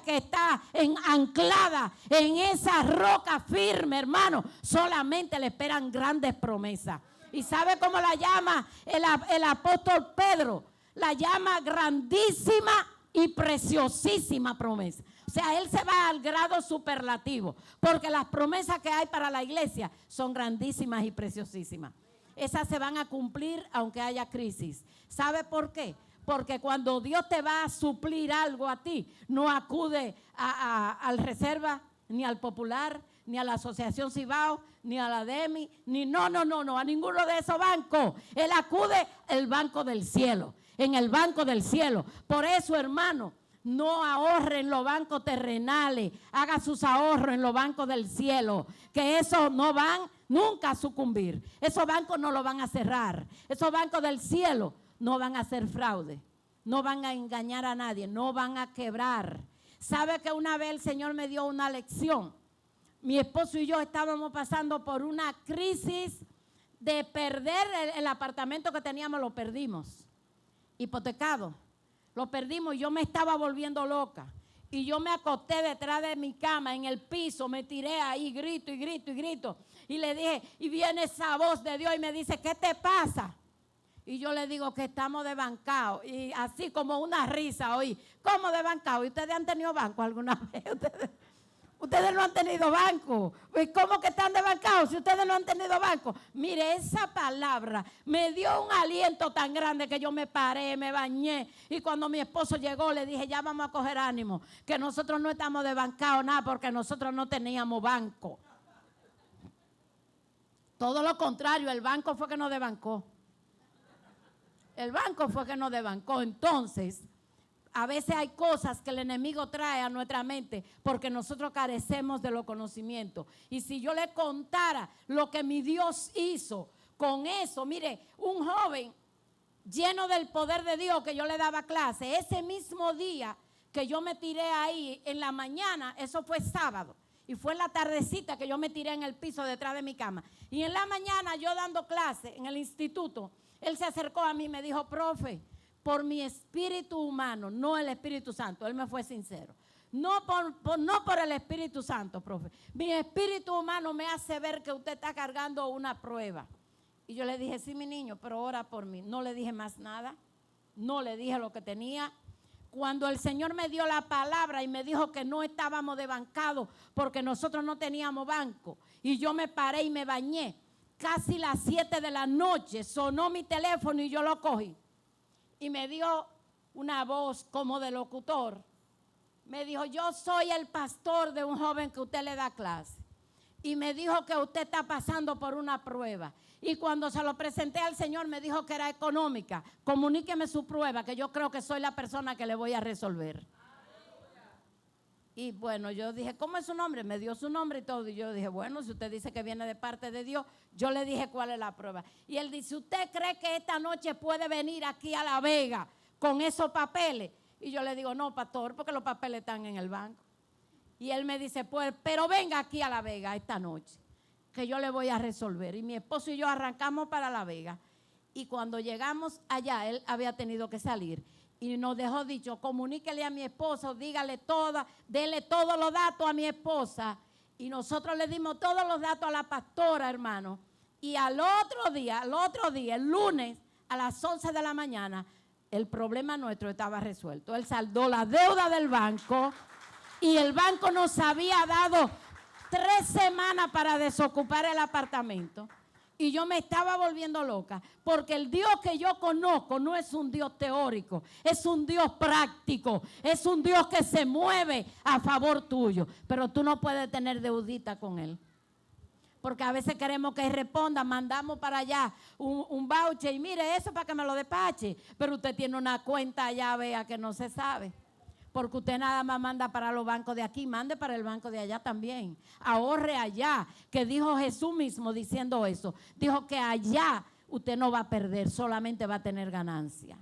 que está anclada en esa roca firme, hermano, solamente le esperan grandes promesas. ¿Y sabe cómo la llama el apóstol Pedro? La llama grandísima y preciosísima promesa. O sea, él se va al grado superlativo, porque las promesas que hay para la iglesia son grandísimas y preciosísimas. Esas se van a cumplir aunque haya crisis. ¿Sabe por qué? Porque cuando Dios te va a suplir algo a ti, no acude al Reserva, ni al Popular, ni a la Asociación Cibao, ni a la DEMI, ni no, a ninguno de esos bancos. Él acude al banco del cielo, en el banco del cielo. Por eso, hermano, no ahorre en los bancos terrenales, haga sus ahorros en los bancos del cielo, que esos no van nunca a sucumbir. Esos bancos no lo van a cerrar. Esos bancos del cielo no van a hacer fraude, no van a engañar a nadie, no van a quebrar. ¿Sabe que una vez el Señor me dio una lección? Mi esposo y yo estábamos pasando por una crisis de perder el apartamento que teníamos, lo perdimos, hipotecado. Lo perdimos y yo me estaba volviendo loca. Y yo me acosté detrás de mi cama en el piso, me tiré ahí, grito y grito y grito. Y le dije, y viene esa voz de Dios y me dice, ¿qué te pasa? Y yo le digo que estamos desbancados. Y así como una risa hoy, ¿cómo desbancados? ¿Y ustedes han tenido banco alguna vez? Ustedes no han tenido banco. ¿Cómo que están desbancados si ustedes no han tenido banco? Mire, esa palabra me dio un aliento tan grande que yo me paré, me bañé. Y cuando mi esposo llegó le dije, ya vamos a coger ánimo, que nosotros no estamos desbancados nada porque nosotros no teníamos banco. Todo lo contrario, el banco fue que nos desbancó. El banco fue que nos desbancó. Entonces, a veces hay cosas que el enemigo trae a nuestra mente porque nosotros carecemos de los conocimientos. Y si yo le contara lo que mi Dios hizo con eso, mire, un joven lleno del poder de Dios que yo le daba clase, ese mismo día que yo me tiré ahí en la mañana, eso fue sábado, y fue en la tardecita que yo me tiré en el piso detrás de mi cama. Y en la mañana yo dando clase en el instituto, él se acercó a mí y me dijo, profe, por mi espíritu humano, no el Espíritu Santo. Él me fue sincero. No por el Espíritu Santo, profe. Mi espíritu humano me hace ver que usted está cargando una prueba. Y yo le dije, sí, mi niño, pero ora por mí. No le dije más nada. No le dije lo que tenía. Cuando el Señor me dio la palabra y me dijo que no estábamos desbancados porque nosotros no teníamos banco, y yo me paré y me bañé, casi las 7 de la noche sonó mi teléfono y yo lo cogí. Y me dio una voz como de locutor. Me dijo, yo soy el pastor de un joven que usted le da clase. Y me dijo que usted está pasando por una prueba. Y cuando se lo presenté al Señor me dijo que era económica. Comuníqueme su prueba, que yo creo que soy la persona que le voy a resolver. Y bueno, yo dije, ¿cómo es su nombre? Me dio su nombre y todo. Y yo dije, bueno, si usted dice que viene de parte de Dios, yo le dije cuál es la prueba. Y él dice, ¿usted cree que esta noche puede venir aquí a La Vega con esos papeles? Y yo le digo, no, pastor, porque los papeles están en el banco. Y él me dice, pues, pero venga aquí a La Vega esta noche, que yo le voy a resolver. Y mi esposo y yo arrancamos para La Vega. Y cuando llegamos allá, él había tenido que salir. Y nos dejó dicho, comuníquele a mi esposo, dígale dele todos los datos a mi esposa. Y nosotros le dimos todos los datos a la pastora, hermano. Y al otro día, el lunes, a las 11 de la mañana, el problema nuestro estaba resuelto. Él saldó la deuda del banco y el banco nos había dado 3 semanas para desocupar el apartamento. Y yo me estaba volviendo loca, porque el Dios que yo conozco no es un Dios teórico, es un Dios práctico, es un Dios que se mueve a favor tuyo, pero tú no puedes tener deudita con Él. Porque a veces queremos que Él responda, mandamos para allá un voucher y mire eso para que me lo despache, pero usted tiene una cuenta allá, vea que no se sabe. Porque usted nada más manda para los bancos de aquí, mande para el banco de allá también. Ahorre allá, que dijo Jesús mismo diciendo eso. Dijo que allá usted no va a perder, solamente va a tener ganancia.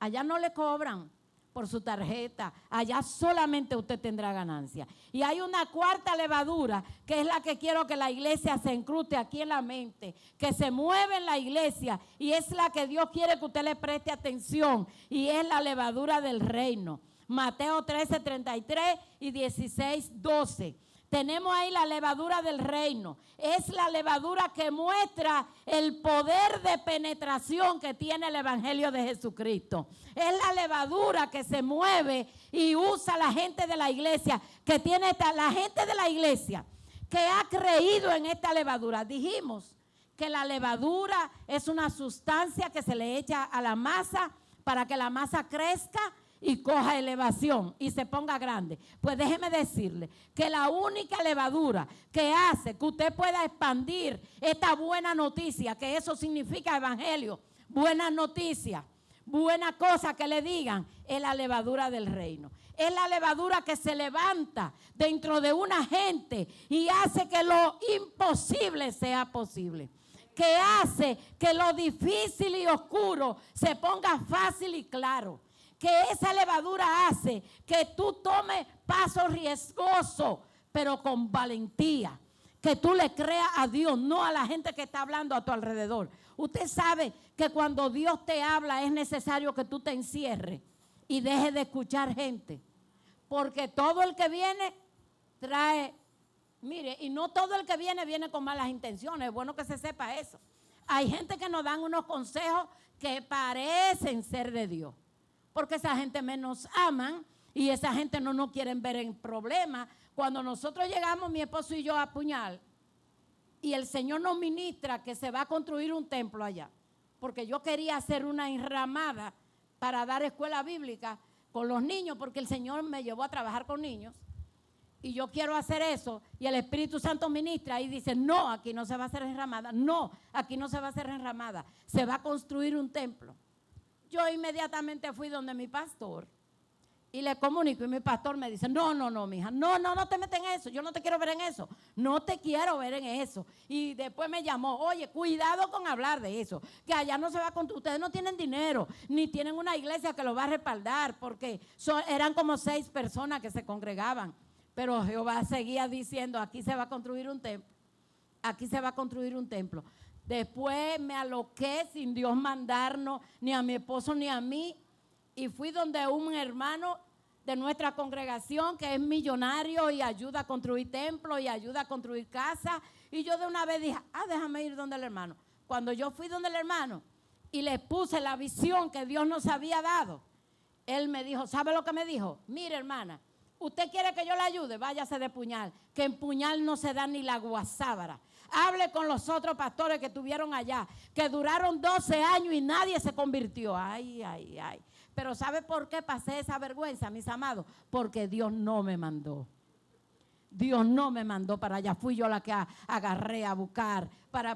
Allá no le cobran por su tarjeta, allá solamente usted tendrá ganancia. Y hay una cuarta levadura, que es la que quiero que la iglesia se encrute aquí en la mente, que se mueve en la iglesia, y es la que Dios quiere que usted le preste atención, y es la levadura del reino. Mateo 13, 33 y 16, 12. Tenemos ahí la levadura del reino. Es la levadura que muestra el poder de penetración que tiene el evangelio de Jesucristo. Es la levadura que se mueve y usa la gente de la iglesia, que tiene la gente de la iglesia que ha creído en esta levadura. Dijimos que la levadura es una sustancia que se le echa a la masa para que la masa crezca y coja elevación y se ponga grande. Pues déjeme decirle que la única levadura que hace que usted pueda expandir esta buena noticia, que eso significa evangelio, buena noticia, buena cosa que le digan, es la levadura del reino. Es la levadura que se levanta dentro de una gente y hace que lo imposible sea posible, que hace que lo difícil y oscuro se ponga fácil y claro, que esa levadura hace que tú tomes pasos riesgosos, pero con valentía, que tú le creas a Dios, no a la gente que está hablando a tu alrededor. Usted sabe que cuando Dios te habla es necesario que tú te encierres y dejes de escuchar gente, porque todo el que viene trae, mire, y no todo el que viene con malas intenciones, es bueno que se sepa eso. Hay gente que nos dan unos consejos que parecen ser de Dios, porque esa gente menos aman y esa gente no nos quieren ver en problemas. Cuando nosotros llegamos, mi esposo y yo, a Puñal, y el Señor nos ministra que se va a construir un templo allá, porque yo quería hacer una enramada para dar escuela bíblica con los niños, porque el Señor me llevó a trabajar con niños, y yo quiero hacer eso, y el Espíritu Santo ministra y dice, no, aquí no se va a hacer enramada, no, aquí no se va a hacer enramada, se va a construir un templo. Yo inmediatamente fui donde mi pastor y le comunico, y mi pastor me dice, no, mija, no te metas en eso, yo no te quiero ver en eso, no te quiero ver en eso. Y después me llamó, oye, cuidado con hablar de eso, que allá no se va a construir, ustedes no tienen dinero, ni tienen una iglesia que lo va a respaldar, porque eran como 6 personas que se congregaban, pero Jehová seguía diciendo, aquí se va a construir un templo, aquí se va a construir un templo. Después me aloqué sin Dios mandarnos, ni a mi esposo ni a mí, y fui donde un hermano de nuestra congregación que es millonario y ayuda a construir templos y ayuda a construir casas, y yo de una vez dije, déjame ir donde el hermano. Cuando yo fui donde el hermano y le puse la visión que Dios nos había dado, él me dijo, ¿sabe lo que me dijo? Mire, hermana, ¿usted quiere que yo le ayude? Váyase de Puñal, que en Puñal no se da ni la guasábara. Hable con los otros pastores que estuvieron allá, que duraron 12 años y nadie se convirtió. Ay. Pero ¿sabe por qué pasé esa vergüenza, mis amados? Porque Dios no me mandó. Dios no me mandó para allá. Fui yo la que agarré a buscar,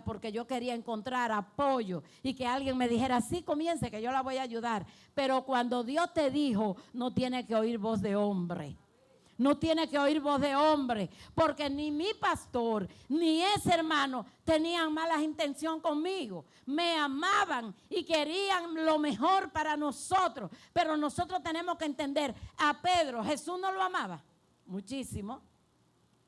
porque yo quería encontrar apoyo y que alguien me dijera, sí, comience, que yo la voy a ayudar. Pero cuando Dios te dijo, no tiene que oír voz de hombre. No tiene que oír voz de hombre, porque ni mi pastor ni ese hermano tenían malas intenciones conmigo. Me amaban y querían lo mejor para nosotros. Pero nosotros tenemos que entender, a Pedro, Jesús no lo amaba muchísimo,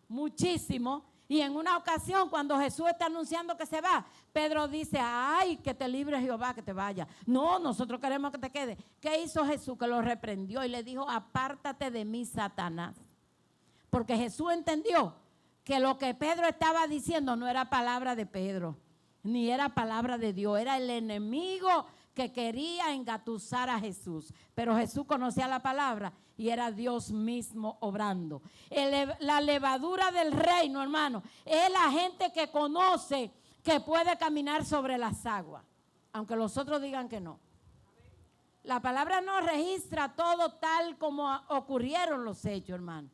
muchísimo. Y en una ocasión, cuando Jesús está anunciando que se va, Pedro dice, ay, que te libre Jehová, que te vaya. No, nosotros queremos que te quede. ¿Qué hizo Jesús? Que lo reprendió y le dijo, apártate de mí, Satanás. Porque Jesús entendió que lo que Pedro estaba diciendo no era palabra de Pedro, ni era palabra de Dios, era el enemigo que quería engatusar a Jesús. Pero Jesús conocía la palabra y era Dios mismo obrando. La levadura del reino, hermano, es la gente que conoce que puede caminar sobre las aguas, aunque los otros digan que no. La palabra no registra todo tal como ocurrieron los hechos, hermano.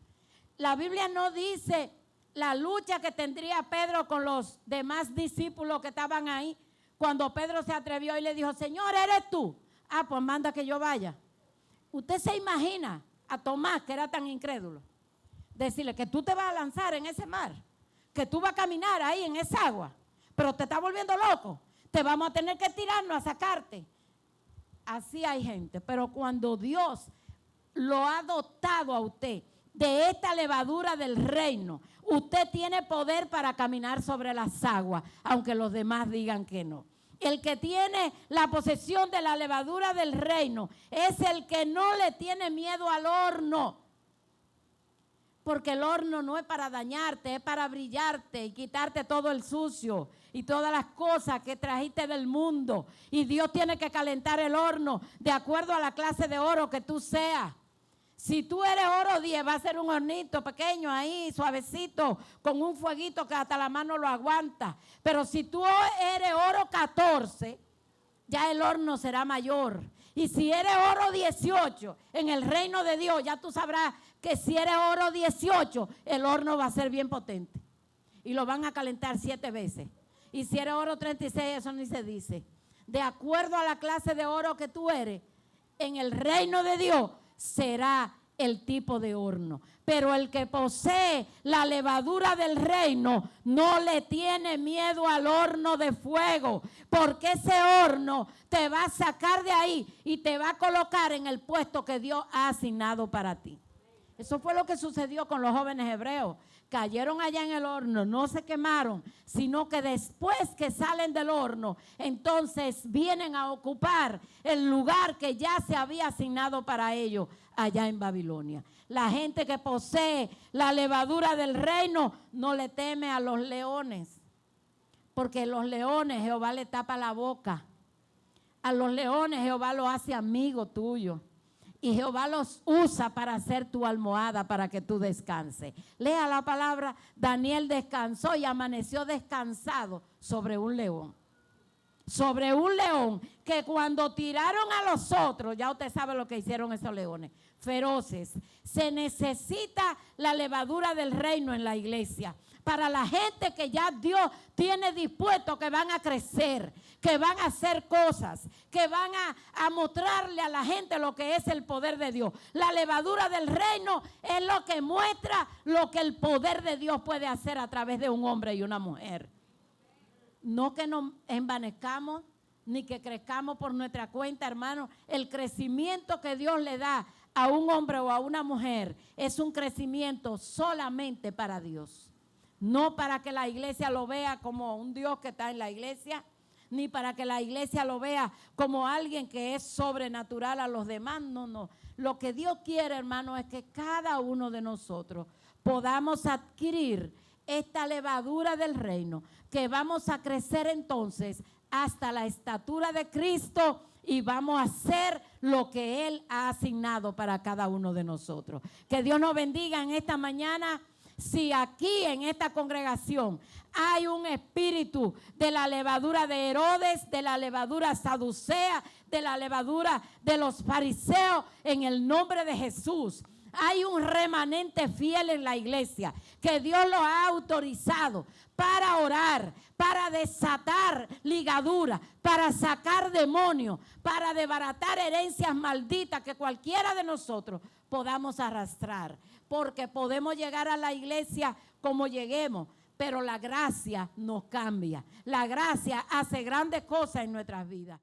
La Biblia no dice la lucha que tendría Pedro con los demás discípulos que estaban ahí, cuando Pedro se atrevió y le dijo, Señor, ¿eres tú? Ah, pues manda que yo vaya. Usted se imagina a Tomás, que era tan incrédulo, decirle que tú te vas a lanzar en ese mar, que tú vas a caminar ahí en esa agua, pero te está volviendo loco, te vamos a tener que tirarnos a sacarte. Así hay gente, pero cuando Dios lo ha dotado a usted de esta levadura del reino, usted tiene poder para caminar sobre las aguas, aunque los demás digan que no. El que tiene la posesión de la levadura del reino es el que no le tiene miedo al horno. Porque el horno no es para dañarte, es para brillarte y quitarte todo el sucio y todas las cosas que trajiste del mundo. Y Dios tiene que calentar el horno de acuerdo a la clase de oro que tú seas. Si tú eres oro 10, va a ser un hornito pequeño ahí, suavecito, con un fueguito que hasta la mano lo aguanta. Pero si tú eres oro 14, ya el horno será mayor. Y si eres oro 18, en el reino de Dios, ya tú sabrás que si eres oro 18, el horno va a ser bien potente. Y lo van a calentar 7 veces. Y si eres oro 36, eso ni se dice. De acuerdo a la clase de oro que tú eres, en el reino de Dios, será el tipo de horno. Pero el que posee la levadura del reino no le tiene miedo al horno de fuego, porque ese horno te va a sacar de ahí y te va a colocar en el puesto que Dios ha asignado para ti. Eso fue lo que sucedió con los jóvenes hebreos. Cayeron allá en el horno, no se quemaron, sino que después que salen del horno, entonces vienen a ocupar el lugar que ya se había asignado para ellos allá en Babilonia. La gente que posee la levadura del reino no le teme a los leones, porque los leones Jehová le tapa la boca. A los leones Jehová los hace amigo tuyo. Y Jehová los usa para hacer tu almohada para que tú descanses. Lea la palabra, Daniel descansó y amaneció descansado sobre un león. Sobre un león que cuando tiraron a los otros, ya usted sabe lo que hicieron esos leones, feroces. Se necesita la levadura del reino en la iglesia. Para la gente que ya Dios tiene dispuesto, que van a crecer, que van a hacer cosas, que van a mostrarle a la gente lo que es el poder de Dios. La levadura del reino es lo que muestra lo que el poder de Dios puede hacer a través de un hombre y una mujer. No que nos envanezcamos ni que crezcamos por nuestra cuenta, hermano. El crecimiento que Dios le da a un hombre o a una mujer es un crecimiento solamente para Dios. No para que la iglesia lo vea como un Dios que está en la iglesia, ni para que la iglesia lo vea como alguien que es sobrenatural a los demás. No, no. Lo que Dios quiere, hermano, es que cada uno de nosotros podamos adquirir esta levadura del reino, que vamos a crecer entonces hasta la estatura de Cristo y vamos a hacer lo que Él ha asignado para cada uno de nosotros. Que Dios nos bendiga en esta mañana. Si aquí en esta congregación hay un espíritu de la levadura de Herodes, de la levadura saducea, de la levadura de los fariseos, en el nombre de Jesús, Hay un remanente fiel en la iglesia que Dios lo ha autorizado para orar, para desatar ligaduras, para sacar demonios, para desbaratar herencias malditas que cualquiera de nosotros podamos arrastrar. Porque podemos llegar a la iglesia como lleguemos, pero la gracia nos cambia. La gracia hace grandes cosas en nuestras vidas.